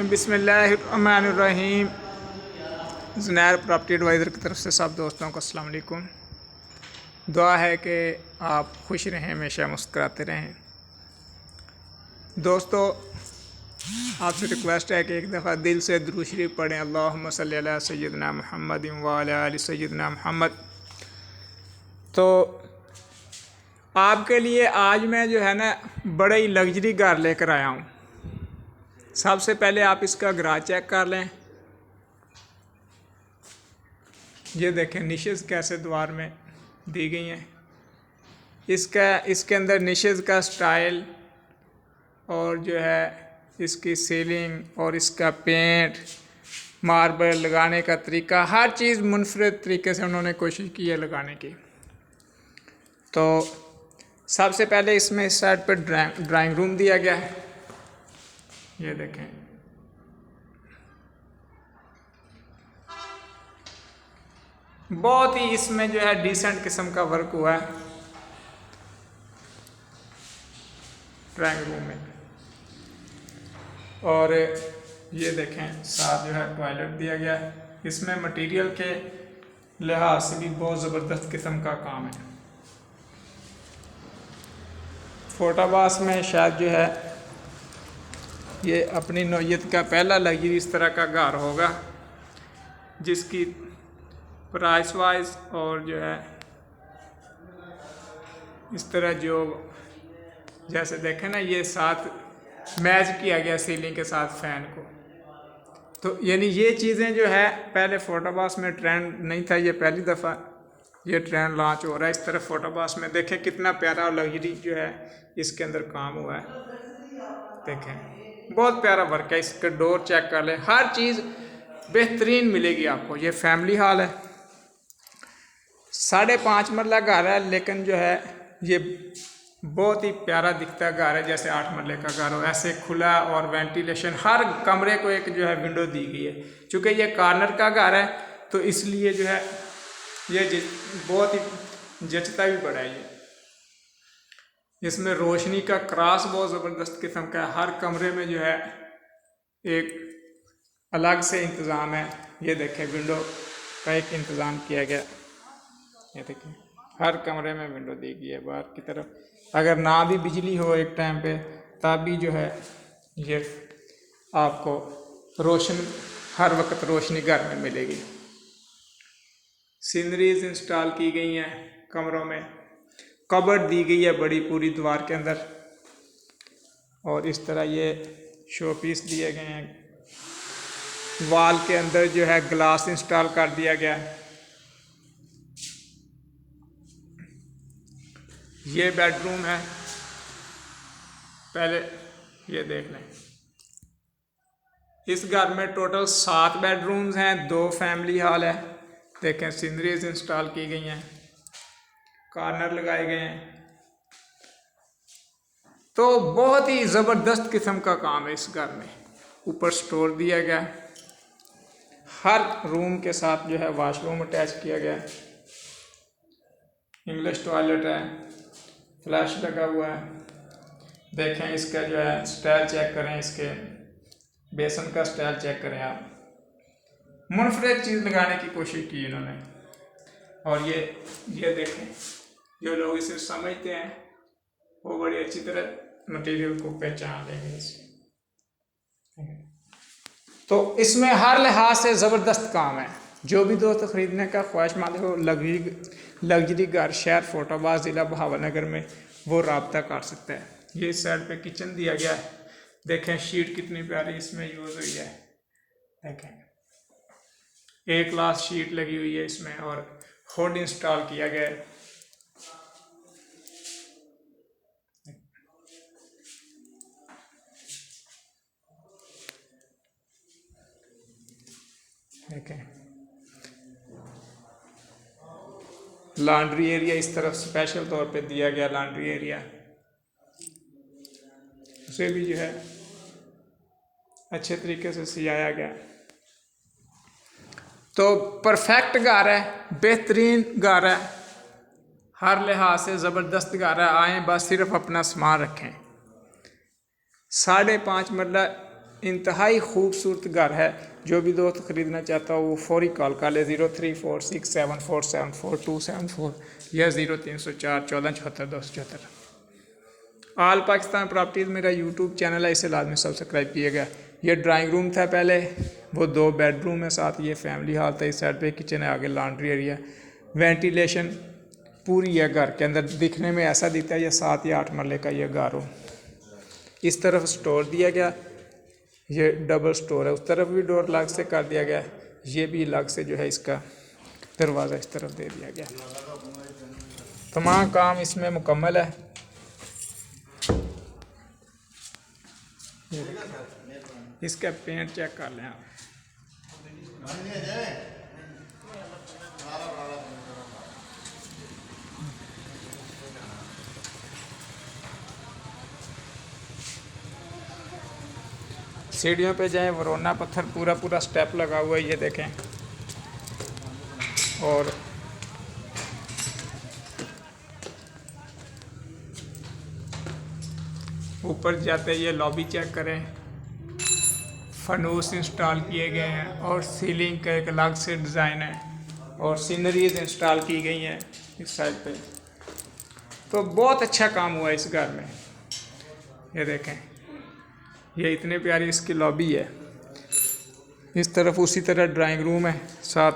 बिस्मिल्लाहिर्रहमानिर्रहीम। Zunair property adviser की तरफ से सब दोस्तों को अस्सलाम वालेकुम। दुआ है कि आप खुश रहें, हमेशा मुस्कुराते रहें। दोस्तों, आपसे रिक्वेस्ट है कि एक दफ़ा दिल से दुरूद शरीफ पढ़ें। अल्लाहुम्मा सल्ली अला सय्यिदना मुहम्मद व अला आलि सय्यिदना मुहम्मद। तो आपके लिए आज मैं जो है ना बड़ा ही लग्जरी घर लेकर आया हूँ। सबसे पहले आप इसका गराज चेक कर लें। ये देखें निशेज़ कैसे द्वार में दी गई हैं। इसके अंदर निशेज़ का स्टाइल और जो है इसकी सीलिंग और इसका पेंट, मार्बल लगाने का तरीका, हर चीज़ मुनफरद तरीके से उन्होंने कोशिश की है लगाने की। तो सबसे पहले इसमें इस साइड पर ड्राइंग रूम दिया गया है। ये देखें, बहुत ही इसमें जो है डिसेंट किस्म का वर्क हुआ है ड्राइंग रूम में। और ये देखें साथ जो है टॉयलेट दिया गया है। इसमें मटेरियल के लिहाज से भी बहुत ज़बरदस्त किस्म का काम है। फोटाबास में शायद जो है ये अपनी नौयत का पहला लग्जरी इस तरह का घर होगा जिसकी प्राइस वाइज और जो है इस तरह जो जैसे देखें ना, ये साथ मैच किया गया सीलिंग के साथ फैन को। तो यानी ये चीज़ें जो है पहले फोटोबास में ट्रेंड नहीं था, ये पहली दफ़ा ये ट्रेंड लॉन्च हो रहा है इस तरह फोटोबास में। देखें कितना प्यारा लग्जरी जो है इसके अंदर काम हुआ है। देखें बहुत प्यारा वर्क है। इसके डोर चेक कर लें, हर चीज़ बेहतरीन मिलेगी आपको। ये फैमिली हॉल है, 5.5 मरला घर है, लेकिन जो है ये बहुत ही प्यारा दिखता घर है, जैसे 8 मरले का घर हो। ऐसे खुला और वेंटिलेशन, हर कमरे को एक जो है विंडो दी गई है। चूँकि ये कॉर्नर का घर है तो इसलिए जो है ये बहुत ही जचता भी बड़ा है। ये इसमें रोशनी का क्रॉस बहुत ज़बरदस्त किस्म का है। हर कमरे में जो है एक अलग से इंतज़ाम है। ये देखें विंडो का एक इंतज़ाम किया गया। ये देखें हर कमरे में विंडो दी गई है बाहर की तरफ। अगर ना भी बिजली हो एक टाइम पे तब भी जो है ये आपको हर वक्त रोशनी घर में मिलेगी। सीनरीज इंस्टॉल की गई हैं कमरों में। कबर्ड दी गई है बड़ी पूरी दीवार के अंदर। और इस तरह ये शो पीस दिए गए हैं। वॉल के अंदर जो है ग्लास इंस्टॉल कर दिया गया है। ये बेडरूम है, पहले ये देख लें। इस घर में टोटल 7 बेडरूम्स हैं, 2 फैमिली हॉल है। देखें सीनरीज इंस्टॉल की गई हैं, कॉर्नर लगाए गए हैं। तो बहुत ही ज़बरदस्त किस्म का काम है इस घर में। ऊपर स्टोर दिया गया है। हर रूम के साथ जो है वॉशरूम अटैच किया गया है। इंग्लिश टॉयलेट है, फ्लैश लगा हुआ है। देखें इसका जो है स्टाइल चेक करें, इसके बेसन का स्टाइल चेक करें आप। मुनफरद चीज़ लगाने की कोशिश की इन्होंने। और ये देखें, जो लोग इसे समझते हैं वो बड़ी अच्छी तरह मटेरियल को पहचान लेंगे इसे। तो इसमें हर लिहाज से ज़बरदस्त काम है। जो भी दोस्त ख़रीदने का ख्वाहिशमंद हो लग्जरी घर शहर फोटाबाज ज़िला बहावलनगर में, वो रब्ता कर सकता है। ये इस साइड पे किचन दिया गया है। देखें शीट कितनी प्यारी इसमें यूज़ हुई है। देखें A क्लास शीट लगी हुई है इसमें और हुड इंस्टॉल किया गया है। देखें लॉन्ड्री एरिया इस तरफ स्पेशल तौर पे दिया गया। लॉन्ड्री एरिया उसे भी जो है अच्छे तरीके से सजाया गया। तो परफेक्ट घर है, बेहतरीन घर है, हर लिहाज से ज़बरदस्त घर है। आएँ बस सिर्फ अपना सामान रखें। 5.5 मरला इंतहाई खूबसूरत घर है। जो भी दोस्त ख़रीदना चाहता हो वो फौरी कॉल कर ले 034674744274 या 03041474 ऑल पाकिस्तान प्रॉपर्टीज़ मेरा यूट्यूब चैनल है, इसे लाजमी सब्सक्राइब किएगा। ये ड्राइंग रूम था पहले, वो 2 बेडरूम है, साथ ये फैमिली हॉल था। इस साइड पे किचन है, आगे लॉन्ड्री एरिया, वेंटिलेशन पूरी है घर के अंदर। दिखने में ऐसा दिखता है ये 7 या 8 मरले का ये घर हो। इस तरफ स्टोर दिया गया, ये डबल स्टोर है। उस तरफ भी डोर अलग से कर दिया गया, ये भी अलग से जो है इसका दरवाज़ा इस तरफ दे दिया गया। तमाम काम इसमें मुकम्मल है। इसका पेंट चेक कर लें आप। सीढ़ियों पे जाएं, वरोना पत्थर पूरा पूरा स्टेप लगा हुआ है, ये देखें। और ऊपर जाते ये लॉबी चेक करें, फनूस इंस्टॉल किए गए हैं और सीलिंग का एक अलग से डिज़ाइन है और सीनरीज इंस्टॉल की गई हैं इस साइड पे। तो बहुत अच्छा काम हुआ इस घर में। ये देखें, ये इतने प्यारी इसकी लॉबी है। इस तरफ उसी तरह ड्राइंग रूम है, साथ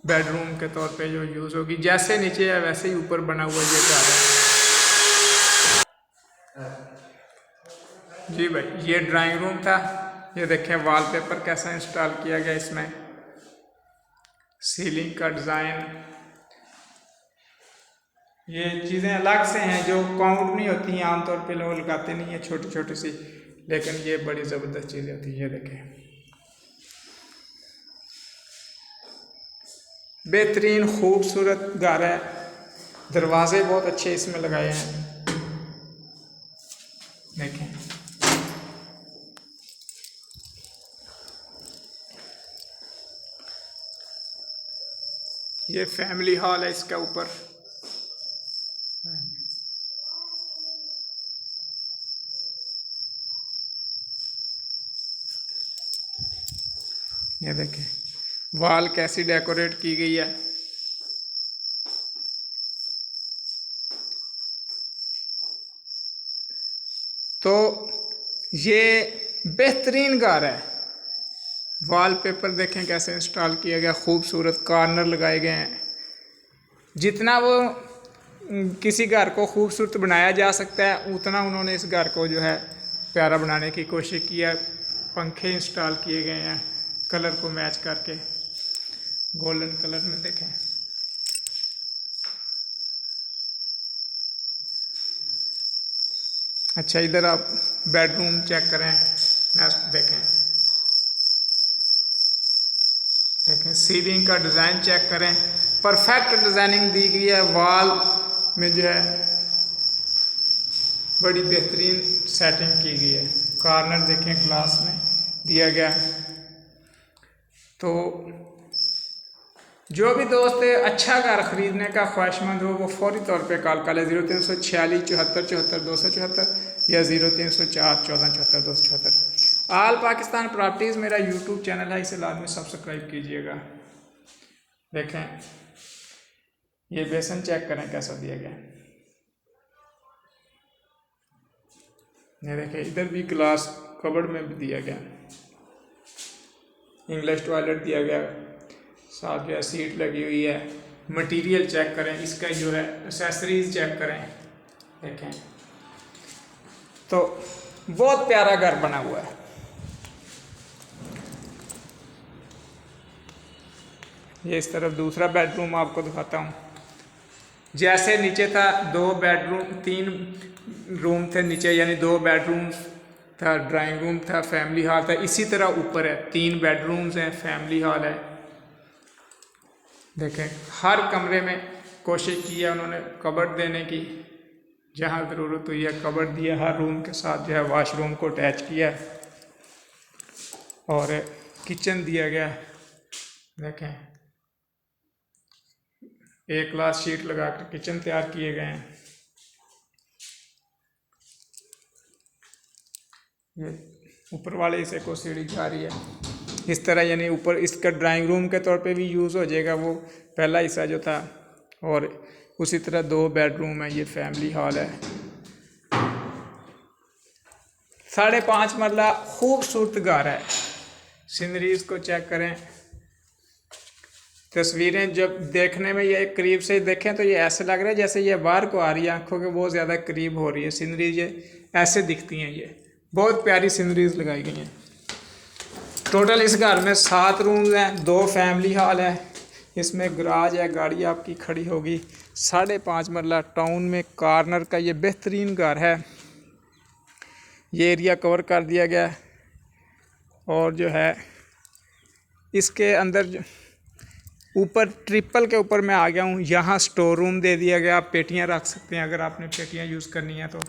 बेडरूम के तौर पे जो यूज़ होगी। जैसे नीचे है वैसे ही ऊपर बना हुआ ये घर है। जी भाई, ये ड्राइंग रूम था। ये देखें वॉलपेपर कैसा इंस्टॉल किया गया इसमें, सीलिंग का डिज़ाइन। ये चीज़ें अलग से हैं जो काउंट नहीं होती हैं, आमतौर पे लोग लगाते नहीं हैं, छोटी छोटी सी, लेकिन ये बड़ी ज़बरदस्त चीज़ें होती हैं। ये देखें, बेहतरीन खूबसूरत घर है। दरवाजे बहुत अच्छे इसमें लगाए हैं, देखें। ये फैमिली हॉल है इसका ऊपर। ये देखें वॉल कैसी डेकोरेट की गई है। तो ये बेहतरीन घर है। वॉलपेपर देखें कैसे इंस्टॉल किया गया, खूबसूरत कॉर्नर लगाए गए हैं। जितना वो किसी घर को खूबसूरत बनाया जा सकता है उतना उन्होंने इस घर को जो है प्यारा बनाने की कोशिश की है। पंखे इंस्टॉल किए गए हैं कलर को मैच करके, गोल्डन कलर में देखें। अच्छा, इधर आप बेडरूम चेक करें, नेक्स्ट देखें। देखें सीलिंग का डिज़ाइन चेक करें, परफेक्ट डिज़ाइनिंग दी गई है। वॉल में जो है बड़ी बेहतरीन सेटिंग की गई है। कॉर्नर देखें ग्लास में दिया गया। तो जो भी दोस्त अच्छा घर ख़रीदने का ख्वाहिशमंद हो वो फौरी तौर पे कॉल कर ले 0346 74 74 274 या 0304 14 74 274। ऑल पाकिस्तान प्रॉपर्टीज़ मेरा यूट्यूब चैनल है, इसे लाजमी सब्सक्राइब कीजिएगा। देखें ये बेसन चेक करें कैसा दिया गया। ये देखें इधर भी ग्लास कबर्ड में भी दिया गया, इंग्लिश टॉयलेट दिया गया, साथ जो है सीट लगी हुई है। मटेरियल चेक करें इसका, जो है एक्सेसरीज चेक करें। देखें तो बहुत प्यारा घर बना हुआ है। ये इस तरफ दूसरा बेडरूम आपको दिखाता हूँ। जैसे नीचे था 2 बेडरूम 3 रूम थे नीचे, यानी 2 बेडरूम था, ड्राइंग रूम था, फैमिली हॉल था। इसी तरह ऊपर है 3 बेडरूम्स हैं, फैमिली हॉल है। देखें हर कमरे में कोशिश की है उन्होंने कबर्ड देने की, जहाँ ज़रूरत हुई है कबर्ड दिया। हर रूम के साथ जो है वॉशरूम को अटैच किया और किचन दिया गया। देखें एक ग्लास शीट लगाकर किचन तैयार किए गए हैं। ये ऊपर वाले हिस्से को सीढ़ी जा रही है इस तरह, यानी ऊपर इसका ड्राइंग रूम के तौर पे भी यूज़ हो जाएगा वो पहला हिस्सा जो था। और उसी तरह 2 बेडरूम है, ये फैमिली हॉल है। 5.5 मरला खूबसूरत घर है। सीनरीज को चेक करें, तस्वीरें जब देखने में ये करीब से देखें तो ये ऐसे लग रहा है जैसे ये बाहर को आ रही है, आंखों के बहुत ज़्यादा करीब हो रही है सीनरीज, ये ऐसे दिखती हैं। ये बहुत प्यारी सीनरीज लगाई गई हैं। टोटल इस घर में 7 रूम्स हैं, 2 फैमिली हॉल है, इसमें गराज है, गाड़ी आपकी खड़ी होगी। 5.5 मरला टाउन में कॉर्नर का ये बेहतरीन घर है। ये एरिया कवर कर दिया गया है। और जो है इसके अंदर ऊपर ट्रिपल के ऊपर मैं आ गया हूँ, यहाँ स्टोर रूम दे दिया गया, आप पेटियाँ रख सकते हैं अगर आपने पेटियाँ यूज़ करनी है तो।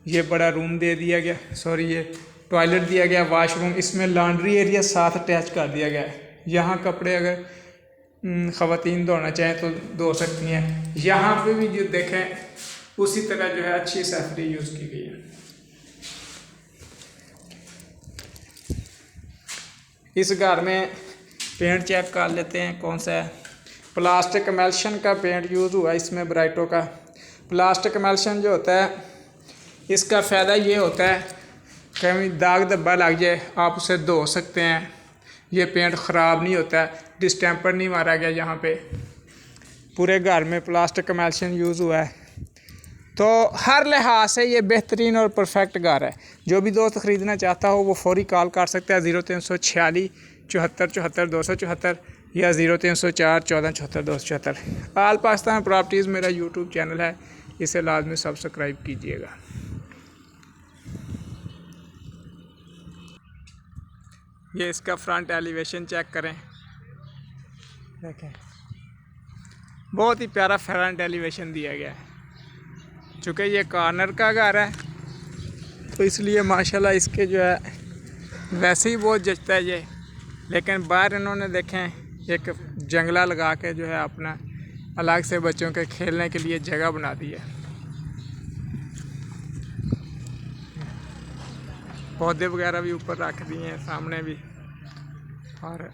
ये बड़ा रूम दे दिया गया, सॉरी ये टॉयलेट दिया गया, वॉशरूम, इसमें लॉन्ड्री एरिया साथ अटैच कर दिया गया है। यहाँ कपड़े अगर ख़वातीन धोना चाहें तो धो सकती हैं। यहाँ पे भी जो देखें उसी तरह जो है अच्छी सैफरी यूज़ की गई है। इस घर में पेंट चेक कर लेते हैं कौन सा है। प्लास्टिक एमल्शन का पेंट यूज़ हुआ इसमें, ब्राइटो का। प्लास्टिक एमल्शन जो होता है इसका फ़ायदा ये होता है कहीं दाग धब्बा लग जाए आप उसे धो सकते हैं, ये पेंट ख़राब नहीं होता है, डिस्टेंपर नहीं मारा गया यहाँ पे। पूरे घर में प्लास्टिक एमल्शन यूज़ हुआ है, तो हर लिहाज से ये बेहतरीन और परफेक्ट घर है। जो भी दोस्त ख़रीदना चाहता हो वो फौरी कॉल कर सकता है 0346 74 74 274 या 0304 14 74 274। आल पाकिस्तान प्रॉपर्टीज़ मेरा यूट्यूब चैनल है, इसे लाजमी सब्सक्राइब कीजिएगा। ये इसका फ्रंट एलिवेशन चेक करें, देखें बहुत ही प्यारा फ्रंट एलिवेशन दिया गया है। चूँकि ये कॉर्नर का घर है तो इसलिए माशाल्लाह इसके जो है वैसे ही बहुत जचता है ये, लेकिन बाहर इन्होंने देखें एक जंगला लगा के जो है अपना अलग से बच्चों के खेलने के लिए जगह बना दी है। पौधे वगैरह भी ऊपर रख दिए हैं सामने भी। और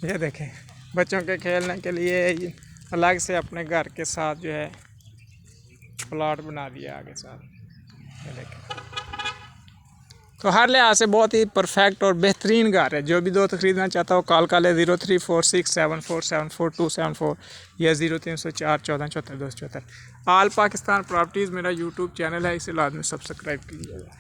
ये देखें बच्चों के खेलने के लिए अलग से अपने घर के साथ जो है प्लॉट बना दिया आगे साथ। ये देखें, तो हर लिहाज से बहुत ही परफेक्ट और बेहतरीन घर है। जो भी दोस्त खरीदना चाहता हो कॉल कर ले 0346747274 या 0304 14 74 274। आल पाकिस्तान प्रॉपर्टीज़ मेरा यूट्यूब चैनल है, इसे लाजमी सब्सक्राइब कीजिएगा।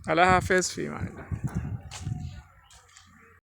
अल्लाह हाफ़िज़, फ़ी अमान अल्लाह।